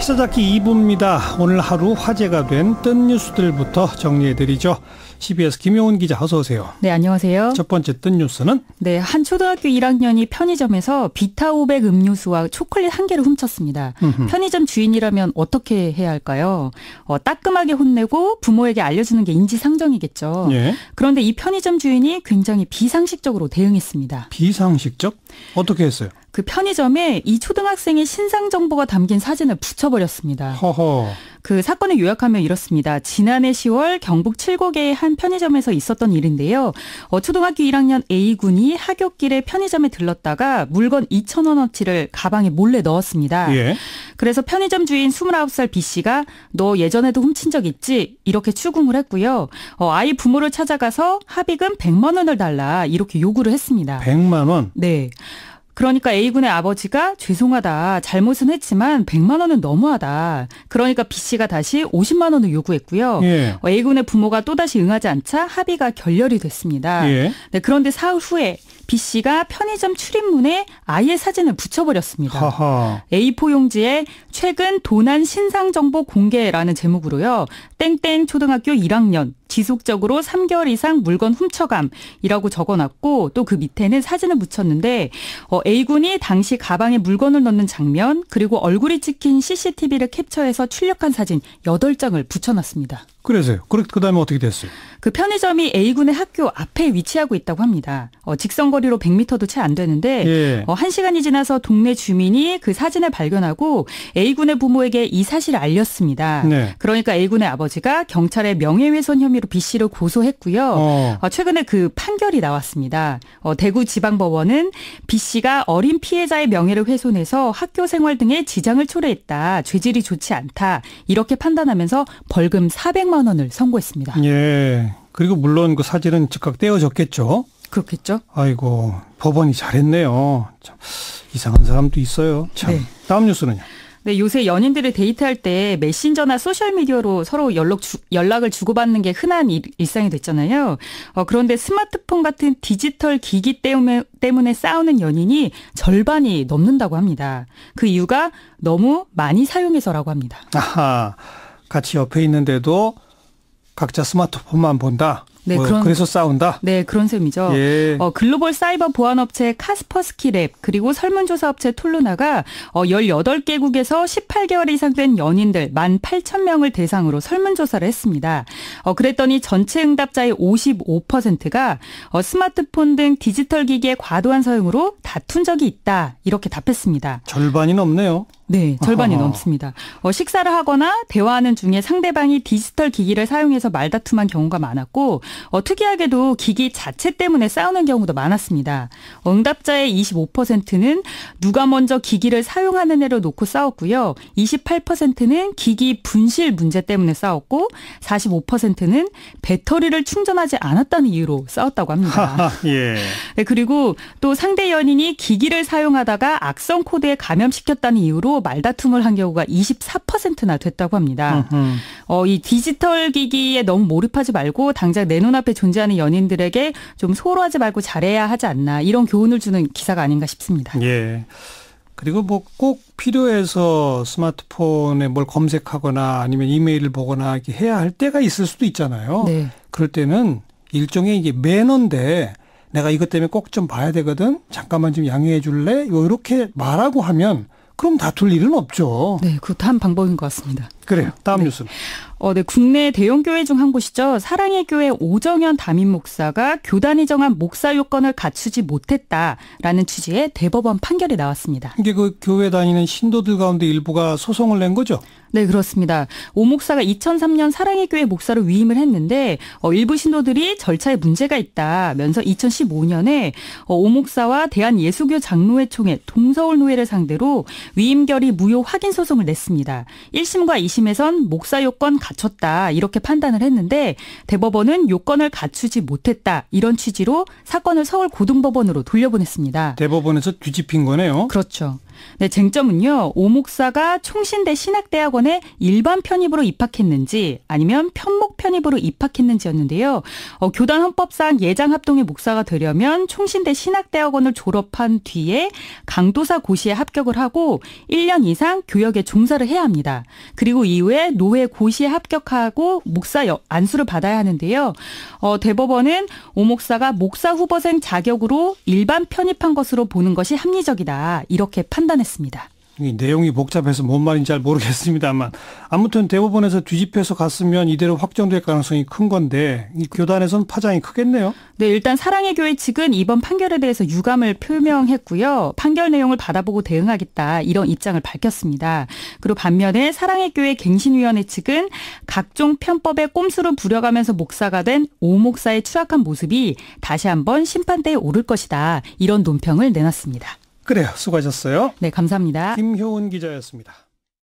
기사잡기 2부입니다. 오늘 하루 화제가 된 뜬 뉴스들부터 정리해드리죠. CBS 김용훈 기자 어서 오세요. 네, 안녕하세요. 첫 번째 뜬 뉴스는? 네, 한 초등학교 1학년이 편의점에서 비타500 음료수와 초콜릿 한 개를 훔쳤습니다. 편의점 주인이라면 어떻게 해야 할까요? 따끔하게 혼내고 부모에게 알려주는 게 인지상정이겠죠. 예. 그런데 이 편의점 주인이 굉장히 비상식적으로 대응했습니다. 비상식적? 어떻게 했어요? 그 편의점에 이 초등학생의 신상 정보가 담긴 사진을 붙여버렸습니다. 허허. 그 사건을 요약하면 이렇습니다. 지난해 10월 경북 칠곡의 한 편의점에서 있었던 일인데요. 초등학교 1학년 A군이 하굣길에 편의점에 들렀다가 물건 2,000원어치를 가방에 몰래 넣었습니다. 예. 그래서 편의점 주인 29살 B씨가 너 예전에도 훔친 적 있지? 이렇게 추궁을 했고요. 아이 부모를 찾아가서 합의금 100만 원을 달라 이렇게 요구를 했습니다. 100만 원? 네. 그러니까 A군의 아버지가 죄송하다. 잘못은 했지만 100만 원은 너무하다. 그러니까 B씨가 다시 50만 원을 요구했고요. 예. A군의 부모가 또다시 응하지 않자 합의가 결렬이 됐습니다. 예. 네, 그런데 사흘 후에 B씨가 편의점 출입문에 아이의 사진을 붙여버렸습니다. 하하. A4 용지에 최근 도난 신상 정보 공개라는 제목으로요. 땡땡 초등학교 1학년 지속적으로 3개월 이상 물건 훔쳐감이라고 적어놨고 또 그 밑에는 사진을 붙였는데 A군이 당시 가방에 물건을 넣는 장면 그리고 얼굴이 찍힌 CCTV를 캡처해서 출력한 사진 8장을 붙여놨습니다. 그래서요. 그다음에 어떻게 됐어요? 그 편의점이 A군의 학교 앞에 위치하고 있다고 합니다. 직선거리로 100m도 채 안 되는데 예. 1시간이 지나서 동네 주민이 그 사진을 발견하고 A군의 부모에게 이 사실을 알렸습니다. 네. 그러니까 A군의 아버지가 경찰에 명예훼손 혐의로 B씨를 고소했고요. 최근에 그 판결이 나왔습니다. 대구지방법원은 B씨가 어린 피해자의 명예를 훼손해서 학교 생활 등에 지장을 초래했다. 죄질이 좋지 않다. 이렇게 판단하면서 벌금 400만 원을 선고했습니다. 예. 그리고 물론 그 사진은 즉각 떼어졌겠죠. 그렇겠죠. 아이고 법원이 잘했네요. 참 이상한 사람도 있어요. 참. 네. 다음 뉴스는요. 네, 요새 연인들이 데이트할 때 메신저나 소셜미디어로 서로 연락을 주고받는 게 흔한 일상이 됐잖아요. 그런데 스마트폰 같은 디지털 기기 때문에 싸우는 연인이 절반이 넘는다고 합니다. 그 이유가 너무 많이 사용해서라고 합니다. 아하. 같이 옆에 있는데도 각자 스마트폰만 본다. 네, 그래서 싸운다. 네, 그런 셈이죠. 예. 글로벌 사이버 보안업체 카스퍼스키랩 그리고 설문조사업체 톨루나가 18개국에서 18개월 이상 된 연인들 18,000명을 대상으로 설문조사를 했습니다. 그랬더니 전체 응답자의 55%가 스마트폰 등 디지털 기기의 과도한 사용으로 다툰 적이 있다. 이렇게 답했습니다. 절반이 넘네요. 네, 절반이 넘습니다. 식사를 하거나 대화하는 중에 상대방이 디지털 기기를 사용해서 말다툼한 경우가 많았고 특이하게도 기기 자체 때문에 싸우는 경우도 많았습니다. 응답자의 25%는 누가 먼저 기기를 사용하는 애로 놓고 싸웠고요. 28%는 기기 분실 문제 때문에 싸웠고 45%는 배터리를 충전하지 않았다는 이유로 싸웠다고 합니다. 예. 네, 그리고 또 상대 연인이 기기를 사용하다가 악성 코드에 감염시켰다는 이유로 말다툼을 한 경우가 24%나 됐다고 합니다. 이 디지털 기기에 너무 몰입하지 말고 당장 내 눈앞에 존재하는 연인들에게 좀 소홀하지 말고 잘해야 하지 않나 이런 교훈을 주는 기사가 아닌가 싶습니다. 예. 그리고 뭐 꼭 필요해서 스마트폰에 뭘 검색하거나 아니면 이메일을 보거나 이렇게 해야 할 때가 있을 수도 있잖아요. 네. 그럴 때는 일종의 이게 매너인데 내가 이것 때문에 꼭 좀 봐야 되거든. 잠깐만 좀 양해해 줄래? 이렇게 말하고 하면 그럼 다툴 일은 없죠. 네, 그것도 한 방법인 것 같습니다. 그래요. 다음 뉴스는. 네, 국내 대형 교회 중 한 곳이죠. 사랑의 교회 오정현 담임 목사가 교단이 정한 목사 요건을 갖추지 못했다라는 취지의 대법원 판결이 나왔습니다. 이게 그 교회 다니는 신도들 가운데 일부가 소송을 낸 거죠? 네, 그렇습니다. 오 목사가 2003년 사랑의 교회 목사로 위임을 했는데 일부 신도들이 절차에 문제가 있다면서 2015년에 오 목사와 대한예수교 장로회 총회 동서울 노회를 상대로 위임 결의 무효 확인 소송을 냈습니다. 1심과 2심에선 목사 요건 갖췄다 이렇게 판단을 했는데 대법원은 요건을 갖추지 못했다 이런 취지로 사건을 서울고등법원으로 돌려보냈습니다. 대법원에서 뒤집힌 거네요. 그렇죠. 네, 쟁점은요. 오 목사가 총신대 신학대학원에 일반 편입으로 입학했는지 아니면 편목 편입으로 입학했는지였는데요. 교단 헌법상 예장 합동의 목사가 되려면 총신대 신학대학원을 졸업한 뒤에 강도사 고시에 합격을 하고 1년 이상 교역에 종사를 해야 합니다. 그리고 이후에 노회 고시에 합격하고 목사 안수를 받아야 하는데요. 대법원은 오 목사가 목사 후보생 자격으로 일반 편입한 것으로 보는 것이 합리적이다. 이렇게 판단했습니다. 이 내용이 복잡해서 뭔 말인지 잘 모르겠습니다만 아무튼 대법원에서 뒤집혀서 갔으면 이대로 확정될 가능성이 큰 건데 이 교단에서는 파장이 크겠네요. 네, 일단 사랑의 교회 측은 이번 판결에 대해서 유감을 표명했고요. 판결 내용을 받아보고 대응하겠다 이런 입장을 밝혔습니다. 그리고 반면에 사랑의 교회 갱신위원회 측은 각종 편법에 꼼수를 부려가면서 목사가 된 오 목사의 추악한 모습이 다시 한번 심판대에 오를 것이다. 이런 논평을 내놨습니다. 그래요. 수고하셨어요. 네, 감사합니다. 김효은 기자였습니다.